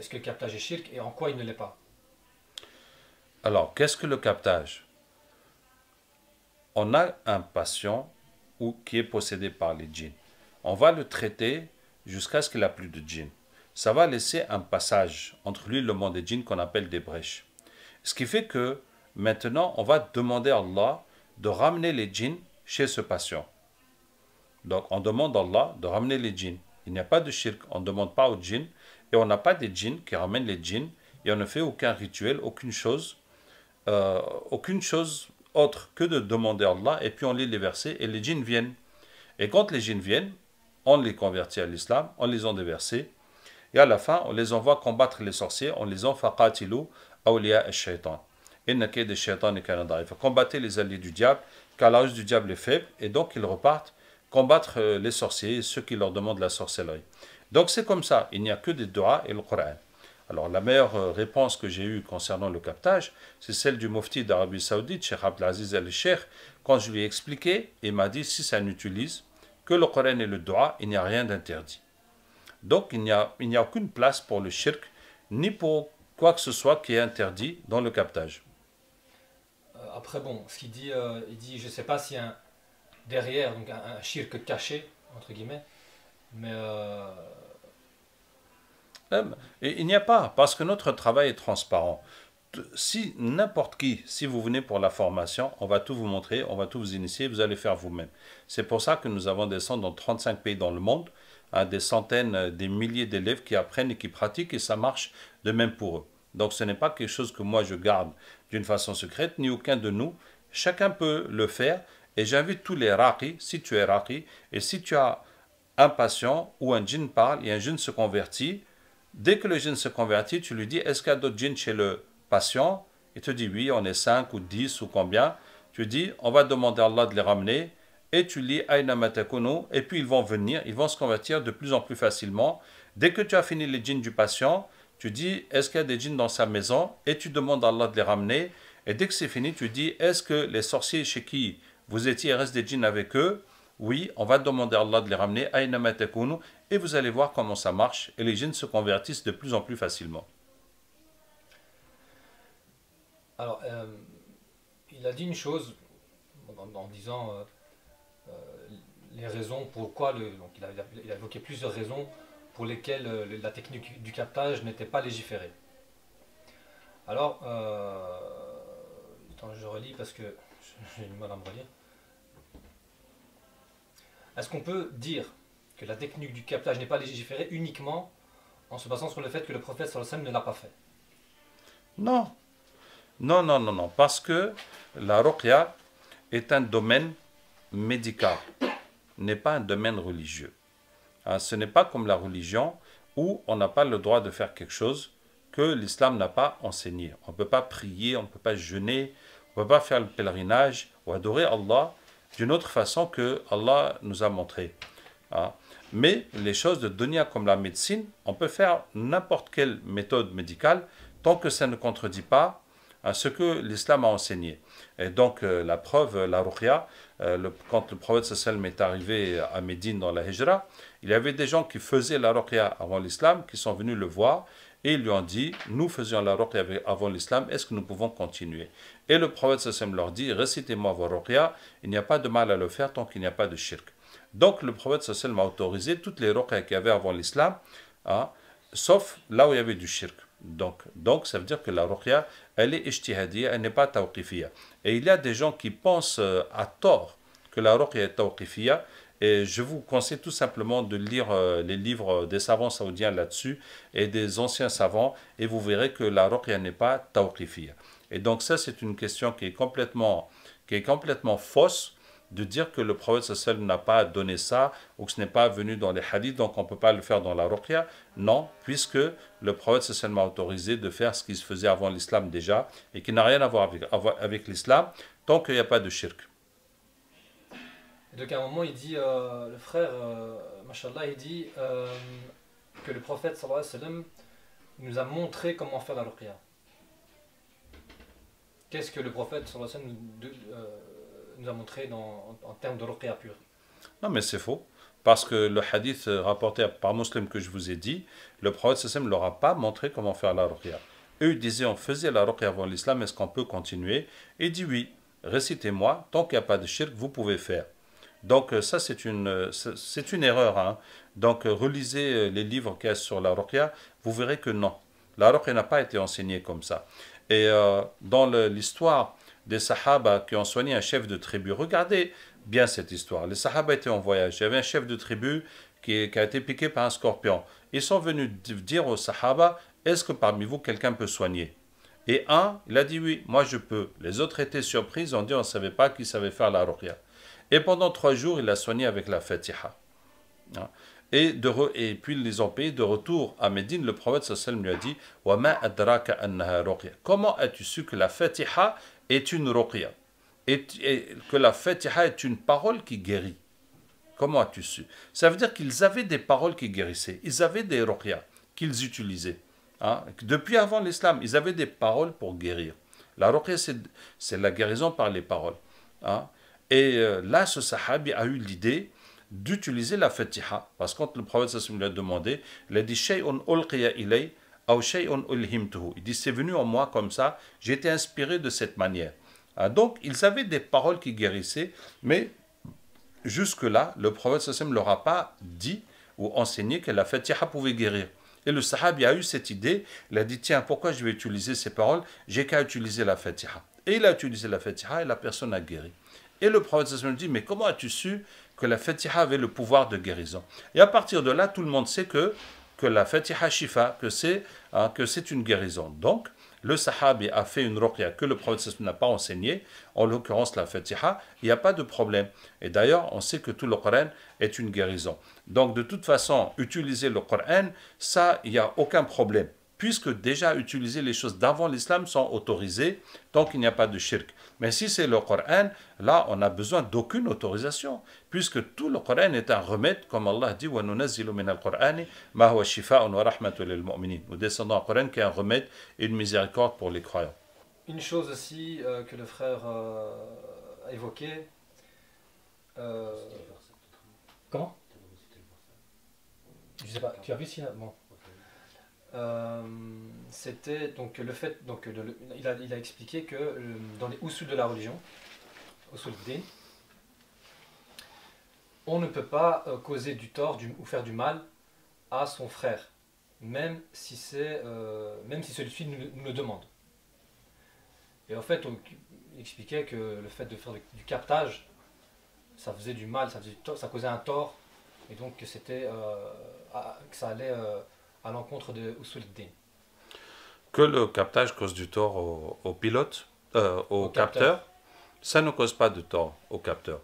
est-ce que le captage est shirk et en quoi il ne l'est pas? Alors, qu'est-ce que le captage? On a un patient qui est possédé par les djinns. On va le traiter jusqu'à ce qu'il n'a plus de djinns. Ça va laisser un passage entre lui et le monde des djinns qu'on appelle des brèches. Ce qui fait que maintenant, on va demander à Allah de ramener les djinns chez ce patient. Donc, on demande à Allah de ramener les djinns. Il n'y a pas de shirk, on ne demande pas aux djinns, et on n'a pas des djinns qui ramènent les djinns, et on ne fait aucun rituel, euh, aucune chose autre que de demander à Allah, et puis on lit les versets, et les djinns viennent. Et quand les djinns viennent, on les convertit à l'islam, on les en des versets, et à la fin, on les envoie combattre les sorciers, on les envoie faqatilu awliya ash-shaytan. Inna kayd ash-shaytan kana da'if. Combattez les alliés du diable, car la ruse du diable est faible, et donc ils repartent combattre les sorciers et ceux qui leur demandent la sorcellerie. Donc c'est comme ça, il n'y a que des doigts et le Coran. Alors la meilleure réponse que j'ai eue concernant le captage, c'est celle du mufti d'Arabie Saoudite, Cheikh Abdelaziz al-Cheikh, quand je lui ai expliqué, il m'a dit si ça n'utilise que le Coran et le doigt, il n'y a rien d'interdit. Donc il n'y a aucune place pour le shirk, ni pour quoi que ce soit qui est interdit dans le captage. Après, bon, ce qu'il dit, il dit, je sais pas s'il y a derrière donc un shirk caché, entre guillemets, mais Et il n'y a pas, parce que notre travail est transparent. Si n'importe qui, si vous venez pour la formation, on va tout vous montrer, on va tout vous initier, vous allez faire vous-même. C'est pour ça que nous avons des centres dans 35 pays dans le monde, hein, des centaines, des milliers d'élèves qui apprennent et qui pratiquent, et ça marche de même pour eux. Donc ce n'est pas quelque chose que moi je garde d'une façon secrète, ni aucun de nous. Chacun peut le faire, et j'invite tous les raqis, si tu es raqi, et si tu as un patient ou un djinn parle et un djinn se convertit, dès que le djinn se convertit, tu lui dis est-ce qu'il y a d'autres djinns chez le patient? Il te dit oui, on est 5 ou 10 ou combien. Tu dis on va demander à Allah de les ramener et tu lis Aina matakunu et puis ils vont venir, ils vont se convertir de plus en plus facilement. Dès que tu as fini les djinns du patient, tu dis est-ce qu'il y a des djinns dans sa maison et tu demandes à Allah de les ramener. Et dès que c'est fini, tu dis est-ce que les sorciers chez qui vous étiez, il reste des djinns avec eux? Oui, on va demander à Allah de les ramener, Aina matakunu, et vous allez voir comment ça marche, et les djinns se convertissent de plus en plus facilement. alors il a dit une chose en disant euh, les raisons pourquoi donc il a évoqué plusieurs raisons pour lesquelles la technique du captage n'était pas légiférée. Alors, attends, je relis parce que j'ai du mal à me relire. Est-ce qu'on peut dire que la technique du captage n'est pas légiférée uniquement en se basant sur le fait que le prophète sallallahu alayhi wa sallam ne l'a pas fait? Non, non, non, non, non, parce que la ruqya est un domaine médical, n'est pas un domaine religieux. Hein, ce n'est pas comme la religion où on n'a pas le droit de faire quelque chose que l'islam n'a pas enseigné. On ne peut pas prier, on ne peut pas jeûner, on ne peut pas faire le pèlerinage ou adorer Allah d'une autre façon que Allah nous a montré. Hein. Mais les choses de dunya comme la médecine, on peut faire n'importe quelle méthode médicale tant que ça ne contredit pas à ce que l'islam a enseigné. Et donc la preuve, la ruqya, quand le prophète sallam est arrivé à Médine dans la Hijra, il y avait des gens qui faisaient la ruqya avant l'islam, qui sont venus le voir, et ils lui ont dit, nous faisions la ruqya avant l'islam, est-ce que nous pouvons continuer? Et le prophète sallam leur dit, récitez-moi vos ruqya, il n'y a pas de mal à le faire tant qu'il n'y a pas de shirk. Donc le prophète sallam a autorisé toutes les ruqya qu'il y avait avant l'islam, hein, sauf là où il y avait du shirk. Donc ça veut dire que la ruqya, elle est ijtihadiyya, elle n'est pas tawqifiyya. Et il y a des gens qui pensent à tort que la ruqya est tawqifiyya, et je vous conseille tout simplement de lire les livres des savants saoudiens là-dessus et des anciens savants, et vous verrez que la ruqya n'est pas tawqifiyya. Et donc ça, c'est une question qui est complètement fausse, de dire que le prophète sallam n'a pas donné ça ou que ce n'est pas venu dans les hadiths, donc on ne peut pas le faire dans la ruqya. Non, puisque le prophète sallam a autorisé de faire ce qui se faisait avant l'islam déjà et qui n'a rien à voir avec l'islam tant qu'il n'y a pas de shirk. Et donc à un moment, il dit, le frère, mashallah, il dit que le prophète sallallahu alayhi wa sallam nous a montré comment faire la ruqya. Qu'est-ce que le prophète sallallahu alayhi wa sallam nous a montré en termes de ruqya pure? Non, mais c'est faux. Parce que le hadith rapporté par Muslim que je vous ai dit, le prophète sallam ne leur a pas montré comment faire la ruqya. Eux ils disaient on faisait la ruqya avant l'islam, est-ce qu'on peut continuer? Et il dit oui, récitez-moi, tant qu'il n'y a pas de shirk, vous pouvez faire. Donc ça c'est une erreur. Hein. Donc relisez les livres qu'il y a sur la ruqya, vous verrez que non. La ruqya n'a pas été enseignée comme ça. Et dans l'histoire des sahaba qui ont soigné un chef de tribu, regardez bien cette histoire. Les sahaba étaient en voyage. Il y avait un chef de tribu qui a été piqué par un scorpion. Ils sont venus dire aux sahaba, est-ce que parmi vous quelqu'un peut soigner? Et un, il a dit oui, moi je peux. Les autres étaient surpris, ils ont dit on ne savait pas qui savait faire la ruqya. Et pendant 3 jours, il a soigné avec la Fatiha. Et puis ils les ont payés de retour à Médine. Le prophète sallallahu lui a dit وَمَا أَدْرَاكَ أَنَّهَا رُقْيَةٌ. Comment as-tu su que la Fatiha est une ruqya et que la Fatiha est une parole qui guérit? Comment as-tu su? Ça veut dire qu'ils avaient des paroles qui guérissaient. Ils avaient des ruqya qu'ils utilisaient. Hein? Depuis avant l'islam, ils avaient des paroles pour guérir. La ruqya, c'est la guérison par les paroles. Hein? Et là, ce sahabi a eu l'idée d'utiliser la Fatiha. Parce que quand le prophète lui a demandé, il a dit Shay'un ulqiya ilay aw shay'un ulhimtuhu. Il dit c'est venu en moi comme ça, j'ai été inspiré de cette manière. Donc ils avaient des paroles qui guérissaient, mais jusque-là, le prophète ne leur a pas dit ou enseigné que la Fatiha pouvait guérir. Et le sahabi a eu cette idée, il a dit tiens, pourquoi je vais utiliser ces paroles? J'ai qu'à utiliser la Fatiha. Et il a utilisé la Fatiha et la personne a guéri. Et le prophète dit mais comment as-tu su que la Fatiha avait le pouvoir de guérison? Et à partir de là, tout le monde sait que la Fatiha shifa, que c'est une guérison. Donc, le sahabi a fait une ruqya que le prophète n'a pas enseignée, en l'occurrence la Fatiha, il n'y a pas de problème. Et d'ailleurs, on sait que tout le Coran est une guérison. Donc, de toute façon, utiliser le Coran, ça, il n'y a aucun problème. Puisque déjà utiliser les choses d'avant l'islam sont autorisées tant qu'il n'y a pas de shirk. Mais si c'est le Coran, là on n'a besoin d'aucune autorisation, puisque tout le Coran est un remède, comme Allah dit وَنُنَزِّلُ مِنَ الْقُرْآنِ مَا هُوَ شِفَاءٌ وَرَحْمَةٌ لِلْمُؤْمِنِينَ. Nous descendons un Coran qui est un remède et une miséricorde pour les croyants. Une chose aussi que le frère a évoquée. Comment? Je sais pas, tu as vu si bon. C'était donc le fait, donc il a expliqué que dans les usul de la religion, usul din, on ne peut pas causer du tort ou faire du mal à son frère, même si celui-ci nous le demande. Et en fait, il expliquait que le fait de faire du captage, ça faisait du mal, ça causait un tort, et donc que ça allait à l'encontre de Usul Din. Que le captage cause du tort au pilote, au capteur, ça ne cause pas de tort au capteur.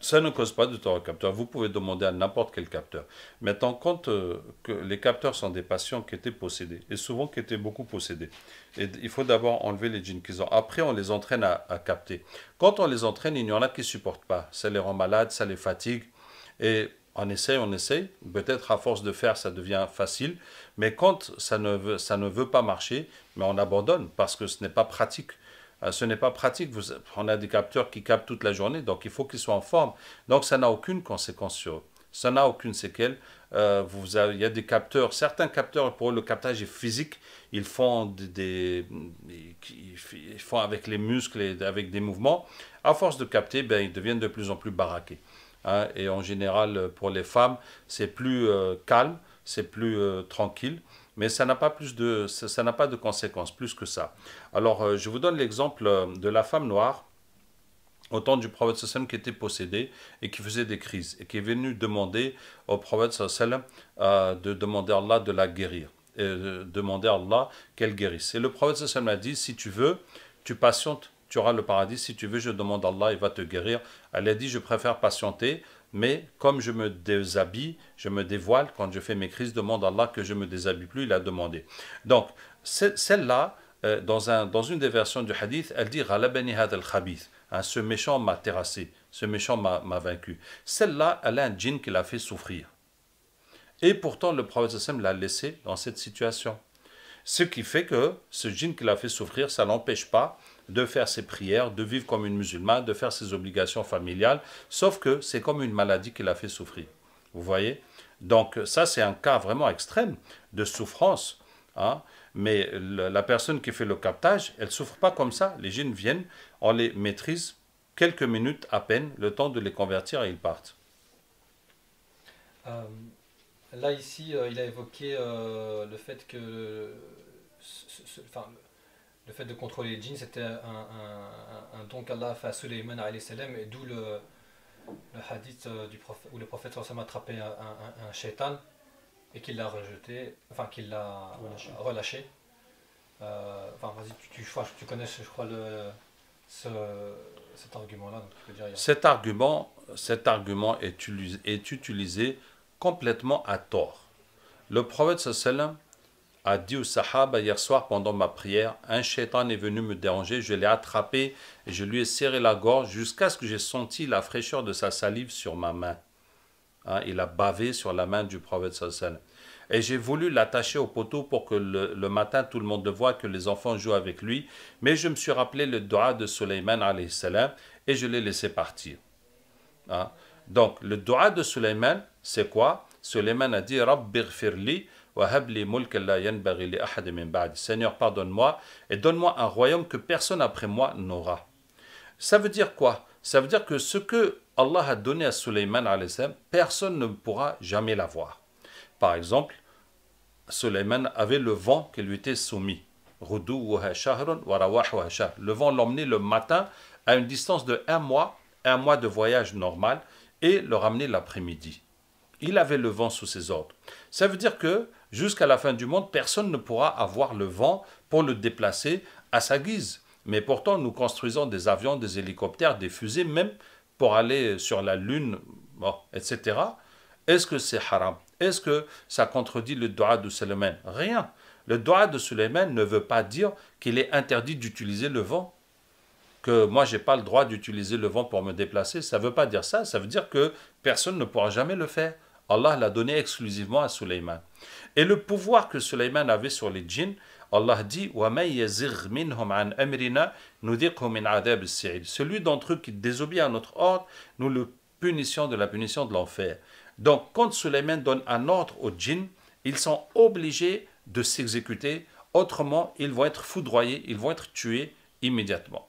Ça ne cause pas de tort au capteur. Vous pouvez demander à n'importe quel capteur. Maintenant, compte que les capteurs sont des patients qui étaient possédés, et souvent qui étaient beaucoup possédés. Et il faut d'abord enlever les djinns qu'ils ont. Après, on les entraîne à capter. Quand on les entraîne, il y en a qui ne supportent pas. Ça les rend malades, ça les fatigue. Et on essaye. Peut-être à force de faire, ça devient facile. Mais quand ça ne veut pas marcher, mais on abandonne parce que ce n'est pas pratique. Ce n'est pas pratique. On a des capteurs qui captent toute la journée, donc il faut qu'ils soient en forme. Donc ça n'a aucune conséquence sur eux. Ça n'a aucune séquelle. Il y a des capteurs, certains capteurs, pour eux, le captage est physique. Ils font avec les muscles et avec des mouvements. À force de capter, ils deviennent de plus en plus baraqués. Hein, et en général, pour les femmes, c'est plus calme, c'est plus tranquille, mais ça n'a pas de conséquences plus que ça. Alors, je vous donne l'exemple de la femme noire au temps du prophète sallam qui était possédée et qui faisait des crises et qui est venue demander au prophète sallam de demander à Allah de la guérir et de demander à Allah qu'elle guérisse. Et le prophète sallam a dit, si tu veux, tu patientes, tu auras le paradis. Si tu veux, je demande à Allah, il va te guérir. Elle a dit, je préfère patienter, mais comme je me déshabille, je me dévoile, quand je fais mes crises, demande à Allah que je ne me déshabille plus, il a demandé. Donc, celle-là, dans une des versions du hadith, elle dit, Ghalabani hadal khabith. Ce méchant m'a terrassé, ce méchant m'a vaincu. Celle-là, elle a un djinn qui l'a fait souffrir. Et pourtant, le prophète sallam l'a laissé dans cette situation. Ce qui fait que ce djinn qui l'a fait souffrir, ça ne l'empêche pas de faire ses prières, de vivre comme une musulmane, de faire ses obligations familiales, sauf que c'est comme une maladie qui l'a fait souffrir. Vous voyez? Donc ça, c'est un cas vraiment extrême de souffrance. Hein. Mais la personne qui fait le captage, elle ne souffre pas comme ça. Les djinns viennent, on les maîtrise quelques minutes à peine, le temps de les convertir et ils partent. Euh, Là, ici, il a évoqué le fait que enfin, le fait de contrôler les djinns, c'était un don qu'Allah a fait à Sulayman alayhi salam, et d'où le hadith du prophète, où le prophète sallallahu alayhi wa sallam a attrapé un shaitan et qu'il l'a rejeté, enfin qu'il l'a relâché. Enfin, vas-y, tu connais, je crois, ce, cet argument-là. Donc tu peux dire, Cet argument est utilisé complètement à tort. Le prophète sallam a dit aux sahaba hier soir pendant ma prière, un shaitan est venu me déranger, je l'ai attrapé et je lui ai serré la gorge jusqu'à ce que j'ai senti la fraîcheur de sa salive sur ma main. Hein, il a bavé sur la main du prophète sallam. Et j'ai voulu l'attacher au poteau pour que le matin tout le monde le voie, que les enfants jouent avec lui. Mais je me suis rappelé le dua de Sulayman alayhi salam et je l'ai laissé partir. Hein. Donc le dua de Sulayman, c'est quoi? Sulayman a dit Rabbighfirli wa habli mulkan la yanbaghi li ahad min ba'di. Seigneur, pardonne-moi et donne-moi un royaume que personne après moi n'aura. Ça veut dire quoi? Ça veut dire que ce que Allah a donné à Sulayman alayhi salam, personne ne pourra jamais l'avoir. Par exemple, Sulayman avait le vent qui lui était soumis. Le vent l'emmenait le matin à une distance de un mois de voyage normal, et le ramenait l'après-midi. Il avait le vent sous ses ordres. Ça veut dire que jusqu'à la fin du monde, personne ne pourra avoir le vent pour le déplacer à sa guise. Mais pourtant, nous construisons des avions, des hélicoptères, des fusées, même pour aller sur la Lune, bon, etc. Est-ce que c'est haram? Est-ce que ça contredit le dua de Sulayman? Rien. Le dua de Sulayman ne veut pas dire qu'il est interdit d'utiliser le vent, que moi je n'ai pas le droit d'utiliser le vent pour me déplacer. Ça ne veut pas dire ça. Ça veut dire que personne ne pourra jamais le faire. Allah l'a donné exclusivement à Sulayman. Et le pouvoir que Sulayman avait sur les djinns, Allah dit celui d'entre eux qui désobéit à notre ordre, nous le punissons de la punition de l'enfer. Donc, quand Sulayman donne un ordre aux djinns, ils sont obligés de s'exécuter, autrement, ils vont être foudroyés, ils vont être tués immédiatement.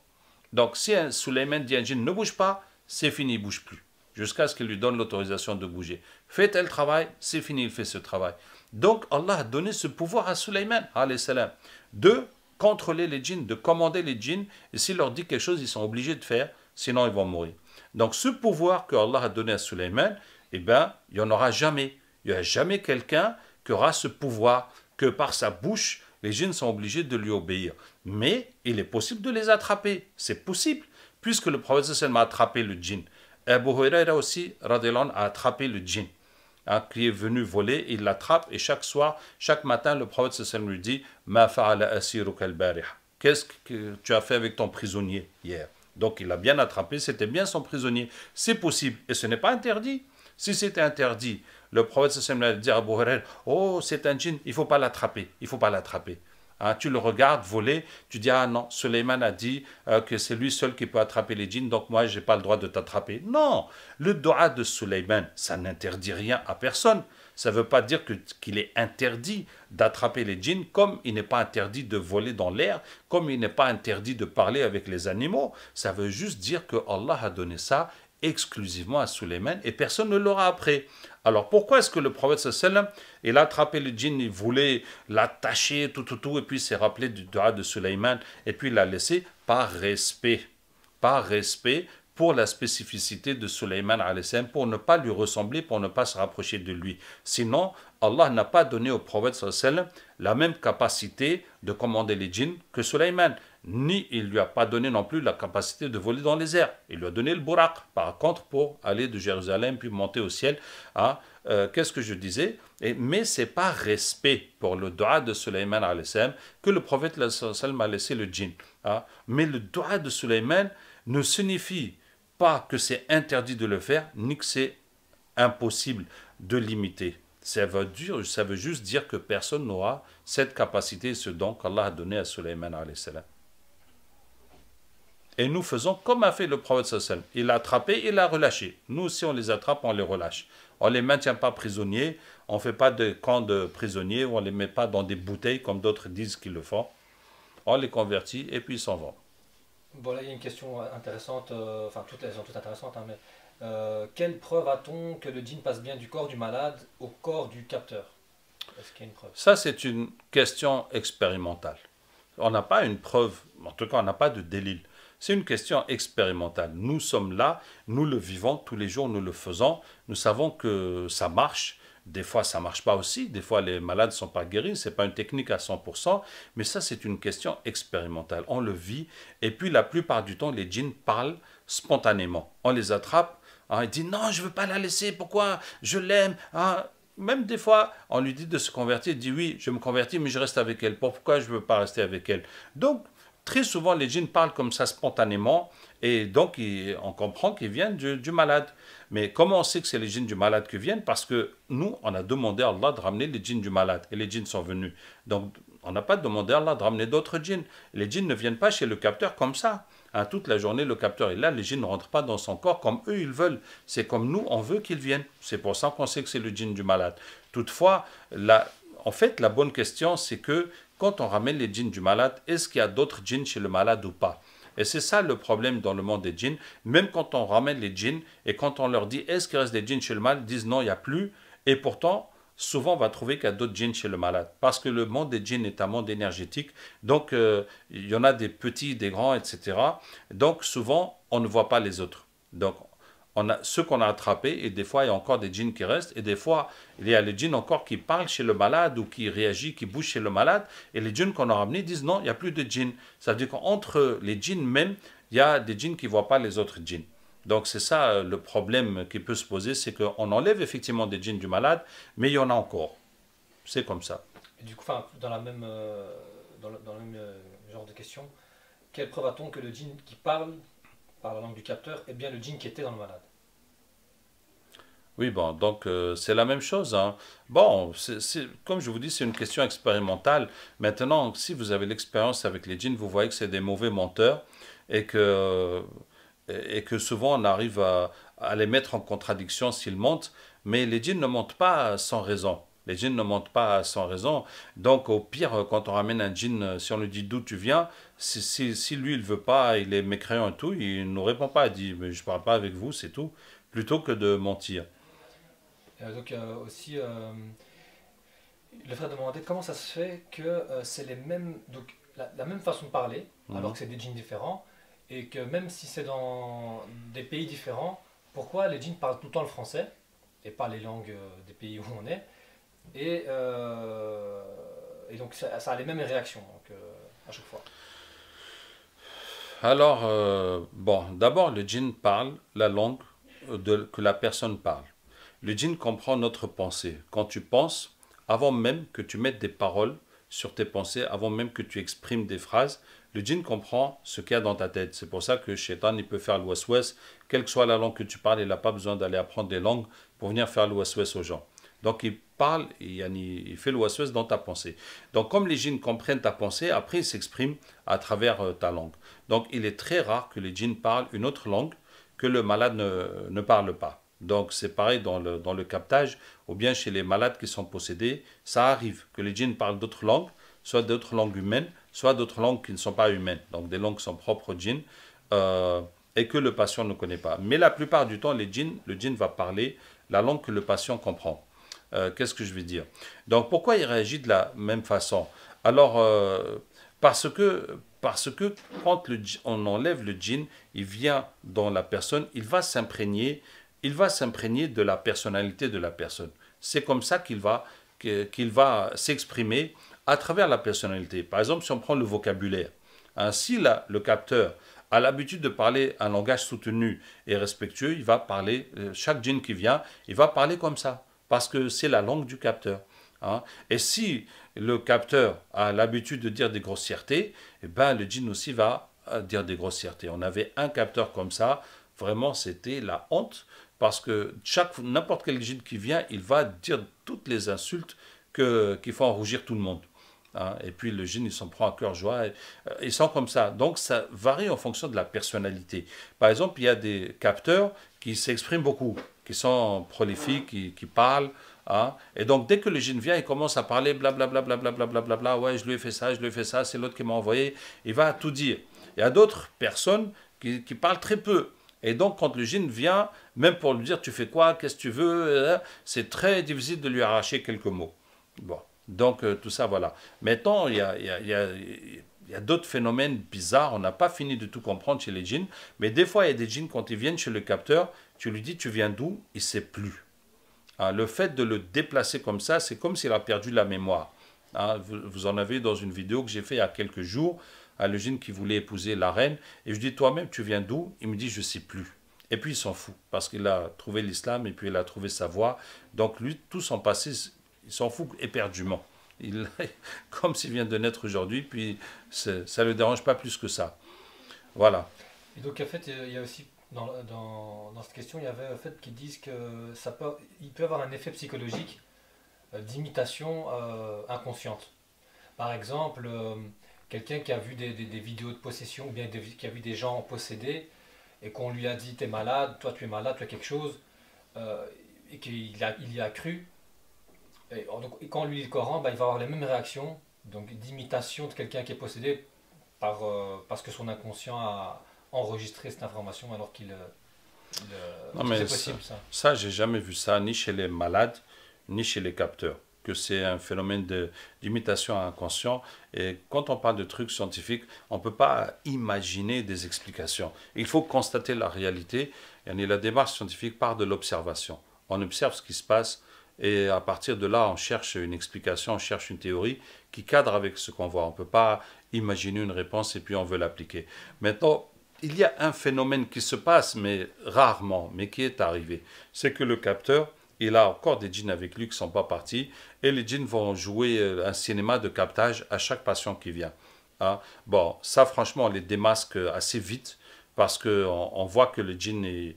Donc, si un Sulayman dit à un djinn ne bouge pas, c'est fini, il ne bouge plus, jusqu'à ce qu'il lui donne l'autorisation de bouger. Fais tel travail, c'est fini, il fait ce travail. Donc, Allah a donné ce pouvoir à Sulayman, alayhi salam, de contrôler les djinns, de commander les djinns, et s'il leur dit quelque chose, ils sont obligés de faire, sinon ils vont mourir. Donc, ce pouvoir que Allah a donné à Sulayman, eh bien, il n'y en aura jamais. Il n'y a jamais quelqu'un qui aura ce pouvoir, que par sa bouche, les djinns sont obligés de lui obéir. Mais il est possible de les attraper. C'est possible, puisque le prophète sallallahu a attrapé le djinn. Abu Huraira aussi, radhiyallahu anhu, a attrapé le djinn, qui est venu voler, il l'attrape, et chaque soir, chaque matin, le prophète sallallahu lui dit « Ma fa'ala asiruka al-barih » Qu'est-ce que tu as fait avec ton prisonnier hier? Donc il l'a bien attrapé, c'était bien son prisonnier. C'est possible, et ce n'est pas interdit. Si c'était interdit, le prophète sallallahu a dit à Abu Huraira « Oh, c'est un djinn, il ne faut pas l'attraper, il ne faut pas l'attraper. » Hein, tu le regardes voler, tu dis « Ah non, Sulayman a dit que c'est lui seul qui peut attraper les djinns, donc moi, je n'ai pas le droit de t'attraper. » Non, le dua de Sulayman, ça n'interdit rien à personne. Ça ne veut pas dire qu'il est interdit d'attraper les djinns, comme il n'est pas interdit de voler dans l'air, comme il n'est pas interdit de parler avec les animaux. Ça veut juste dire que Allah a donné ça exclusivement à Sulayman et personne ne l'aura après. Alors pourquoi est-ce que le prophète sallam, il a attrapé le djinn, il voulait l'attacher, tout, et puis il s'est rappelé du dua de Sulayman, et puis il l'a laissé par respect pour la spécificité de Sulayman alayhi salam, pour ne pas lui ressembler, pour ne pas se rapprocher de lui. Sinon, Allah n'a pas donné au prophète sallam la même capacité de commander les djinns que Sulayman, ni il lui a pas donné non plus la capacité de voler dans les airs. Il lui a donné le buraq, par contre, pour aller de Jérusalem puis monter au ciel. Hein, qu'est-ce que je disais? Mais c'est par respect pour le dua de Sulayman alayhi salam que le prophète sallam a laissé le djinn. Hein. Mais le dua de Sulayman ne signifie pas que c'est interdit de le faire, ni que c'est impossible de l'imiter. Ça veut juste dire que personne n'aura cette capacité, ce don qu'Allah a donné à Sulayman alayhi salam. Et nous faisons comme a fait le prophète sallallahu alayhi wa sallam. Il l'a attrapé, il l'a relâché. Nous, si on les attrape, on les relâche. On ne les maintient pas prisonniers, on ne fait pas de camp de prisonniers, on ne les met pas dans des bouteilles comme d'autres disent qu'ils le font. On les convertit et puis ils s'en vont. Bon, là, il y a une question intéressante, enfin, toutes elles sont toutes intéressantes, hein, mais quelle preuve a-t-on que le djinn passe bien du corps du malade au corps du capteur? Est-ce qu'il y a une preuve? Ça, c'est une question expérimentale. On n'a pas une preuve, en tout cas, on n'a pas de délil. C'est une question expérimentale. Nous sommes là, nous le vivons, tous les jours nous le faisons. Nous savons que ça marche. Des fois, ça ne marche pas aussi. Des fois, les malades ne sont pas guéris. Ce n'est pas une technique à 100%. Mais ça, c'est une question expérimentale. On le vit. Et puis, la plupart du temps, les djinns parlent spontanément. On les attrape. Hein, ils disent non, je ne veux pas la laisser. Pourquoi? Je l'aime. Hein. Même des fois, on lui dit de se convertir. Il dit oui, je me convertis, mais je reste avec elle. Pourquoi je ne veux pas rester avec elle? Donc, très souvent, les djinns parlent comme ça spontanément. Et donc, on comprend qu'ils viennent du malade. Mais comment on sait que c'est les djinns du malade qui viennent? Parce que nous, on a demandé à Allah de ramener les djinns du malade. Et les djinns sont venus. Donc, on n'a pas demandé à Allah de ramener d'autres djinns. Les djinns ne viennent pas chez le capteur comme ça. Hein, toute la journée, le capteur est là. Les djinns ne rentrent pas dans son corps comme eux, ils veulent. C'est comme nous, on veut qu'ils viennent. C'est pour ça qu'on sait que c'est le djinn du malade. Toutefois, en fait, la bonne question, c'est que quand on ramène les djinns du malade, est-ce qu'il y a d'autres djinns chez le malade ou pas? Et c'est ça le problème dans le monde des djinns. Même quand on ramène les djinns et quand on leur dit est-ce qu'il reste des djinns chez le malade, ils disent non, il n'y a plus. Et pourtant, souvent on va trouver qu'il y a d'autres djinns chez le malade. Parce que le monde des djinns est un monde énergétique. Donc il y en a des petits, des grands, etc. Donc souvent on ne voit pas les autres. Donc on a ceux qu'on a attrapés et des fois il y a encore des djinns qui restent et des fois il y a les djinns encore qui parlent chez le malade ou qui réagissent, qui bougent chez le malade et les djinns qu'on a ramenés disent non, il n'y a plus de djinns. Ça veut dire qu'entre les djinns même, il y a des djinns qui ne voient pas les autres djinns. Donc c'est ça le problème qui peut se poser, c'est qu'on enlève effectivement des djinns du malade, mais il y en a encore. C'est comme ça. Et du coup, enfin, dans le même genre de question, quelle preuve a-t-on que le djinn qui parle par la langue du capteur est bien le djinn qui était dans le malade? Oui, bon, donc c'est la même chose. Hein. Bon, comme je vous dis, c'est une question expérimentale. Maintenant, si vous avez l'expérience avec les djinns, vous voyez que c'est des mauvais menteurs et que souvent on arrive à les mettre en contradiction s'ils mentent, mais les djinns ne mentent pas sans raison. Les djinns ne mentent pas sans raison. Donc, au pire, quand on ramène un djinn, si on lui dit d'où tu viens, si lui, il veut pas, il est mécréant et tout, il ne nous répond pas. Il dit, mais je ne parle pas avec vous, c'est tout. Plutôt que de mentir. Donc aussi, le frère demandait comment ça se fait que c'est les mêmes, donc la même façon de parler, alors que c'est des djinns différents, et que même si c'est dans des pays différents, pourquoi les djinns parlent tout le temps le français et pas les langues des pays où on est, et donc ça a les mêmes réactions donc, à chaque fois. Alors, bon, d'abord, le djinn parle la langue que la personne parle. Le djinn comprend notre pensée. Quand tu penses, avant même que tu mettes des paroles sur tes pensées, avant même que tu exprimes des phrases, le djinn comprend ce qu'il y a dans ta tête. C'est pour ça que Shaitan, il peut faire l'ouest-ouest. Quelle que soit la langue que tu parles, il n'a pas besoin d'aller apprendre des langues pour venir faire l'ouest-ouest aux gens. Donc il parle, il fait l'ouest-ouest dans ta pensée. Donc comme les djinns comprennent ta pensée, après ils s'expriment à travers ta langue. Donc il est très rare que les djinns parlent une autre langue que le malade ne parle pas. Donc c'est pareil dans le captage, ou bien chez les malades qui sont possédés, ça arrive que les djinns parlent d'autres langues, soit d'autres langues humaines, soit d'autres langues qui ne sont pas humaines, donc des langues qui sont propres aux djinns, et que le patient ne connaît pas. Mais la plupart du temps, le djinn va parler la langue que le patient comprend. Qu'est-ce que je vais dire? Donc pourquoi il réagit de la même façon? Alors, parce que quand on enlève le djinn, il vient dans la personne, il va s'imprégner de la personnalité de la personne. C'est comme ça qu'il va s'exprimer à travers la personnalité. Par exemple, si on prend le vocabulaire, ainsi le capteur a l'habitude de parler un langage soutenu et respectueux, il va parler, chaque djinn qui vient, il va parler comme ça, parce que c'est la langue du capteur. Hein. Et si le capteur a l'habitude de dire des grossièretés, eh ben, le djinn aussi va dire des grossièretés. On avait un capteur comme ça, vraiment c'était la honte, parce que n'importe quel djinn qui vient, il va dire toutes les insultes qui font rougir tout le monde. hein. Et puis le djinn, il s'en prend à cœur joie. Ils sont comme ça. Donc ça varie en fonction de la personnalité. Par exemple, il y a des capteurs qui s'expriment beaucoup, qui sont prolifiques, qui parlent. Hein. Et donc dès que le djinn vient, il commence à parler blablabla, blablabla, blablabla. Ouais, je lui ai fait ça, je lui ai fait ça, c'est l'autre qui m'a envoyé. Il va tout dire. Il y a d'autres personnes qui parlent très peu. Et donc, quand le djinn vient, même pour lui dire tu fais quoi, qu'est-ce que tu veux, c'est très difficile de lui arracher quelques mots. Bon, donc tout ça, voilà. Maintenant, il y a d'autres phénomènes bizarres, on n'a pas fini de tout comprendre chez les djinns, mais des fois, il y a des djinns, quand ils viennent chez le capteur, tu lui dis tu viens d'où, il ne sait plus. Hein, le fait de le déplacer comme ça, c'est comme s'il a perdu la mémoire. Hein, vous en avez dans une vidéo que j'ai fait il y a quelques jours, à le djinn qui voulait épouser la reine, et je dis toi-même tu viens d'où? Il me dit je ne sais plus. Et puis il s'en fout, parce qu'il a trouvé l'islam et puis il a trouvé sa voie. Donc lui, tout son passé, il s'en fout éperdument. Il, comme s'il vient de naître aujourd'hui, puis ça ne le dérange pas plus que ça. Voilà. Et donc en fait, il y a aussi dans cette question, il y avait en fait qui disent que il peut avoir un effet psychologique d'imitation inconsciente. Par exemple, quelqu'un qui a vu des vidéos de possession ou bien qui a vu des gens possédés et qu'on lui a dit t'es malade, toi tu es malade, tu as quelque chose, et il y a cru. Et quand on lui lit le Coran, bah, il va avoir les mêmes réactions donc d'imitation de quelqu'un qui est possédé parce que son inconscient a enregistré cette information alors Non, c'est mais possible ça. ça j'ai jamais vu ça, ni chez les malades, ni chez les capteurs. Que c'est un phénomène d'imitation inconscient. Et quand on parle de trucs scientifiques, on ne peut pas imaginer des explications. Il faut constater la réalité. Et la démarche scientifique part de l'observation. On observe ce qui se passe et à partir de là, on cherche une explication, on cherche une théorie qui cadre avec ce qu'on voit. On ne peut pas imaginer une réponse et puis on veut l'appliquer. Maintenant, il y a un phénomène qui se passe, mais rarement, mais qui est arrivé. C'est que le capteur, il a encore des djinns avec lui qui ne sont pas partis, et les djinns vont jouer un cinéma de captage à chaque patient qui vient. Hein. Bon, ça franchement, on les démasque assez vite, parce qu'on voit que le djinn est,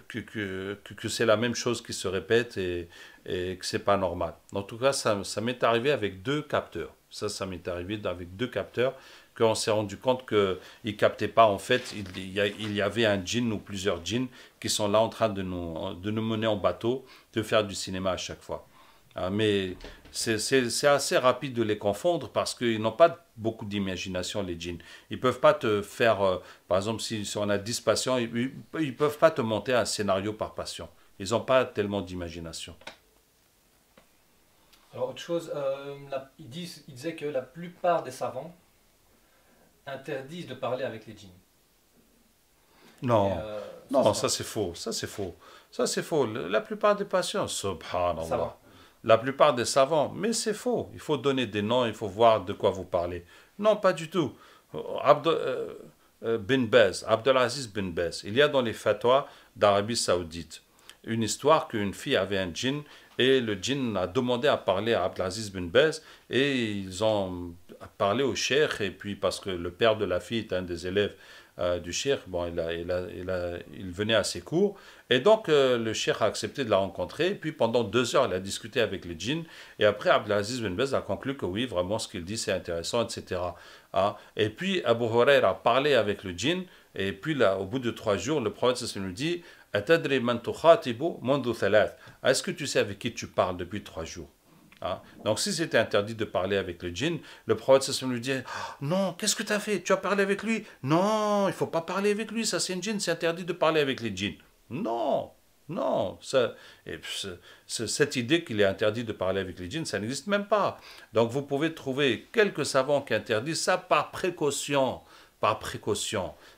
que c'est la même chose qui se répète et que c'est pas normal. En tout cas, ça m'est arrivé avec deux capteurs. Ça m'est arrivé avec deux capteurs qu'on s'est rendu compte qu'ils ne captaient pas. En fait, il y avait un djinn ou plusieurs djinns qui sont là en train de nous mener en bateau, de faire du cinéma à chaque fois. Mais c'est assez rapide de les confondre parce qu'ils n'ont pas beaucoup d'imagination, les djinns. Ils ne peuvent pas te faire, par exemple, si on a 10 patients, ils ne peuvent pas te monter un scénario par patient. Ils n'ont pas tellement d'imagination. Alors autre chose, il disait que la plupart des savants interdisent de parler avec les djinns. Non, Et, non, ça ça c'est faux, ça c'est faux. Ça c'est faux. La plupart des patients, ça subhanallah. va. La plupart des savants, mais c'est faux. Il faut donner des noms, il faut voir de quoi vous parlez. Non, pas du tout. Bin Baz, Abdelaziz bin Baz, il y a dans les fatwas d'Arabie Saoudite une histoire qu'une fille avait un djinn et le djinn a demandé à parler à Abdelaziz bin Baz et ils ont parlé au cheikh et puis parce que le père de la fille est un des élèves du cheikh, bon, il venait à ses cours et donc le cheikh a accepté de la rencontrer et puis pendant 2 heures il a discuté avec le djinn et après Abdelaziz bin Baz a conclu que oui, vraiment ce qu'il dit c'est intéressant, etc. Hein. Et puis Abu Huraira a parlé avec le djinn et puis là, au bout de 3 jours, le prophète nous dit est-ce que tu sais avec qui tu parles depuis 3 jours? Hein? Donc si c'était interdit de parler avec le djinn, le prophète lui dit non, qu'est-ce que tu as fait? Tu as parlé avec lui? Non, il ne faut pas parler avec lui, ça c'est un djinn, c'est interdit de parler avec les djinns. Non, non, cette idée qu'il est interdit de parler avec les djinns, ça n'existe même pas. Donc vous pouvez trouver quelques savants qui interdisent ça par précaution.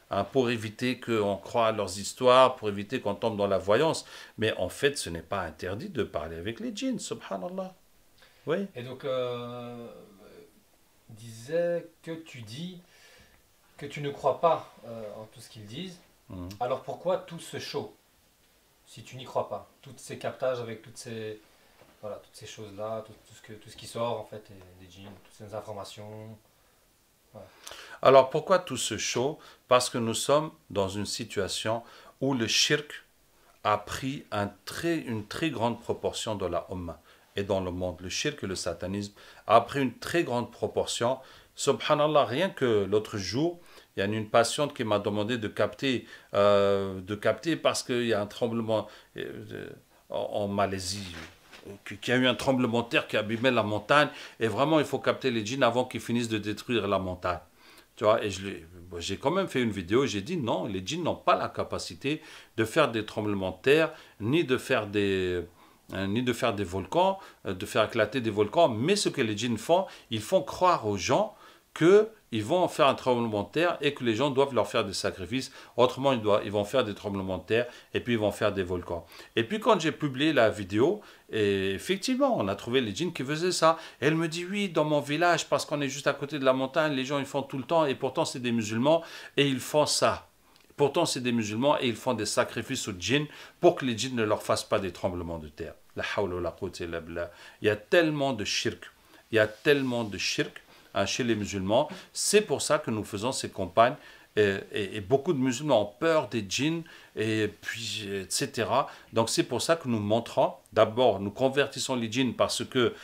Hein, pour éviter qu'on croie à leurs histoires, pour éviter qu'on tombe dans la voyance. Mais en fait, ce n'est pas interdit de parler avec les djinns, subhanallah. Oui. Et donc, disait que tu dis que tu ne crois pas en tout ce qu'ils disent. Mhm. Alors pourquoi tout ce show si tu n'y crois pas? Tous ces captages avec voilà, toutes ces choses-là, tout ce qui sort en fait, des djinns, toutes ces informations. Voilà. Alors pourquoi tout ce show? Parce que nous sommes dans une situation où le shirk a pris une très grande proportion dans la Ummah. et dans le monde. Le shirk et le satanisme a pris une très grande proportion. Subhanallah, rien que l'autre jour, il y a une patiente qui m'a demandé de capter parce qu'il y a un tremblement en Malaisie, qu'il y a eu un tremblement de terre qui a abîmé la montagne, et vraiment il faut capter les djinns avant qu'ils finissent de détruire la montagne. Tu vois, et j'ai quand même fait une vidéo, j'ai dit non, les djinns n'ont pas la capacité de faire des tremblements de terre, ni de faire des volcans, de faire éclater des volcans, mais ce que les djinns font, ils font croire aux gens qu'ils vont faire un tremblement de terre et que les gens doivent leur faire des sacrifices. Autrement, ils vont faire des tremblements de terre et puis ils vont faire des volcans. Et puis quand j'ai publié la vidéo, et effectivement, on a trouvé les djinns qui faisaient ça. Et elle me dit, oui, dans mon village, parce qu'on est juste à côté de la montagne, les gens ils font tout le temps, et pourtant c'est des musulmans, et ils font ça. Pourtant c'est des musulmans, et ils font des sacrifices aux djinns pour que les djinns ne leur fassent pas des tremblements de terre. La hawla wa la quwwata illa billah. Il y a tellement de shirk. Il y a tellement de shirk chez les musulmans. C'est pour ça que nous faisons ces campagnes. Et beaucoup de musulmans ont peur des djinns, et puis, etc. Donc c'est pour ça que nous montrons, d'abord, nous convertissons les djinns parce que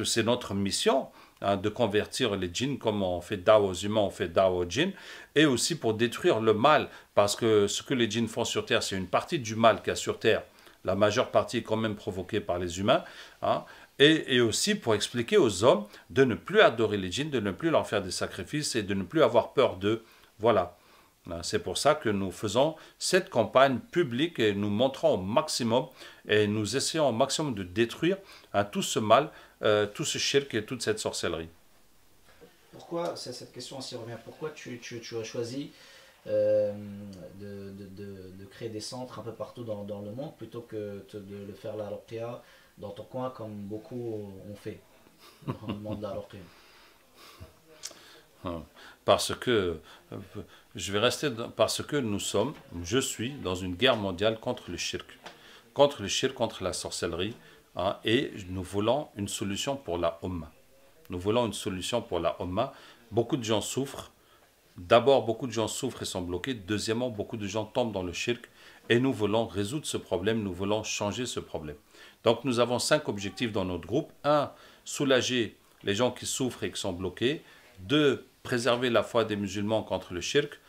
c'est notre mission, hein, de convertir les djinns, comme on fait dawa aux humains, on fait dawa aux djinns, et aussi pour détruire le mal, parce que ce que les djinns font sur terre, c'est une partie du mal qu'il y a sur terre. La majeure partie est quand même provoquée par les humains, hein. Et aussi pour expliquer aux hommes de ne plus adorer les djinns, de ne plus leur faire des sacrifices et de ne plus avoir peur d'eux. Voilà. C'est pour ça que nous faisons cette campagne publique et nous montrons au maximum et nous essayons au maximum de détruire, hein, tout ce mal, tout ce shirk et toute cette sorcellerie. Pourquoi, cette question s'y revient, pourquoi tu as choisi de créer des centres un peu partout dans le monde plutôt que de le faire la ruqya dans ton coin comme beaucoup ont fait dans le monde de la ruqya? Parce que parce que je suis dans une guerre mondiale contre le shirk, contre la sorcellerie, hein, et nous voulons une solution pour la Ummah. Nous voulons une solution pour la Ummah. Beaucoup de gens souffrent. D'abord, beaucoup de gens souffrent et sont bloqués. Deuxièmement, beaucoup de gens tombent dans le shirk. Et nous voulons résoudre ce problème, nous voulons changer ce problème. Donc nous avons 5 objectifs dans notre groupe. 1, soulager les gens qui souffrent et qui sont bloqués. 2, préserver la foi des musulmans contre le shirk.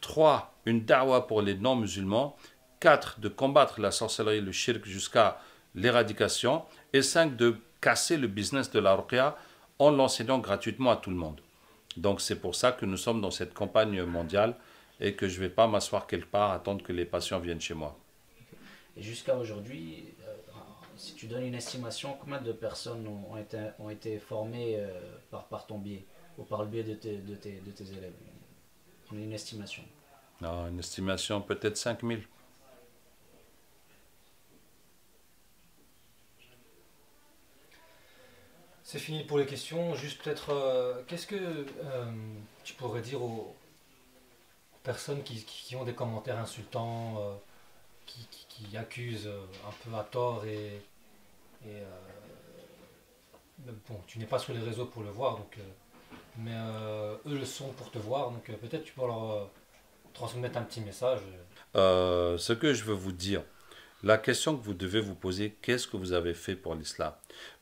3, une da'wa pour les non-musulmans. 4, de combattre la sorcellerie et le shirk jusqu'à l'éradication. Et 5, de casser le business de la ruqya en l'enseignant gratuitement à tout le monde. Donc c'est pour ça que nous sommes dans cette campagne mondiale et que je ne vais pas m'asseoir quelque part, attendre que les patients viennent chez moi. Et jusqu'à aujourd'hui, si tu donnes une estimation, combien de personnes ont été formées par ton biais ou par le biais de tes élèves? Une estimation. Non, une estimation peut-être 5000. C'est fini pour les questions. Juste peut-être, qu'est-ce que tu pourrais dire aux personnes qui ont des commentaires insultants, qui accusent un peu à tort bon, tu n'es pas sur les réseaux pour le voir, donc, mais eux le sont pour te voir, donc peut-être tu peux leur transmettre un petit message. Ce que je veux vous dire, la question que vous devez vous poser, qu'est-ce que vous avez fait pour l'islam?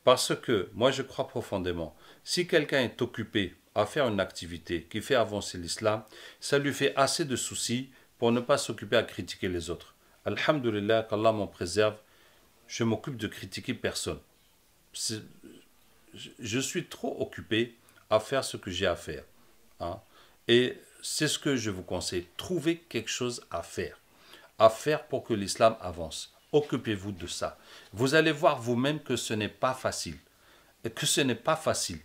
Parce que moi je crois profondément, si quelqu'un est occupé à faire une activité qui fait avancer l'islam, ça lui fait assez de soucis pour ne pas s'occuper à critiquer les autres. Alhamdulillah, qu'Allah m'en préserve, je m'occupe de critiquer personne. Je suis trop occupé à faire ce que j'ai à faire, hein. Et c'est ce que je vous conseille, trouvez quelque chose à faire pour que l'islam avance. Occupez-vous de ça. Vous allez voir vous-même que ce n'est pas facile. Et que ce n'est pas facile.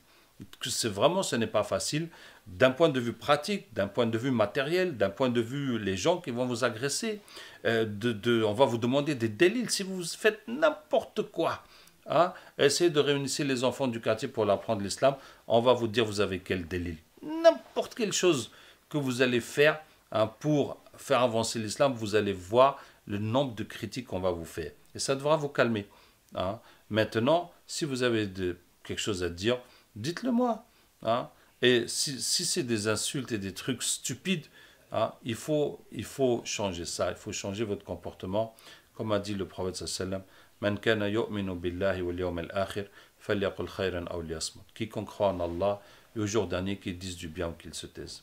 Ce n'est pas facile d'un point de vue pratique, d'un point de vue matériel, d'un point de vue les gens qui vont vous agresser. On va vous demander des délits si vous faites n'importe quoi. Hein? Essayez de réunir les enfants du quartier pour leur apprendre l'islam. On va vous dire vous avez quel délit. N'importe quelle chose que vous allez faire, hein, pour faire avancer l'islam, vous allez voir le nombre de critiques qu'on va vous faire. Et ça devra vous calmer, hein. Maintenant, si vous avez quelque chose à dire, dites-le moi, hein. Et si c'est des insultes et des trucs stupides, hein, il faut changer ça, il faut changer votre comportement. Comme a dit le prophète sallam, Man kana yu'minu billahi wal yawm al-akhir falyaqul khayran aw liyasmut. Quiconque croit en Allah et au jour dernier, qu'il dise du bien ou qu'il se taise.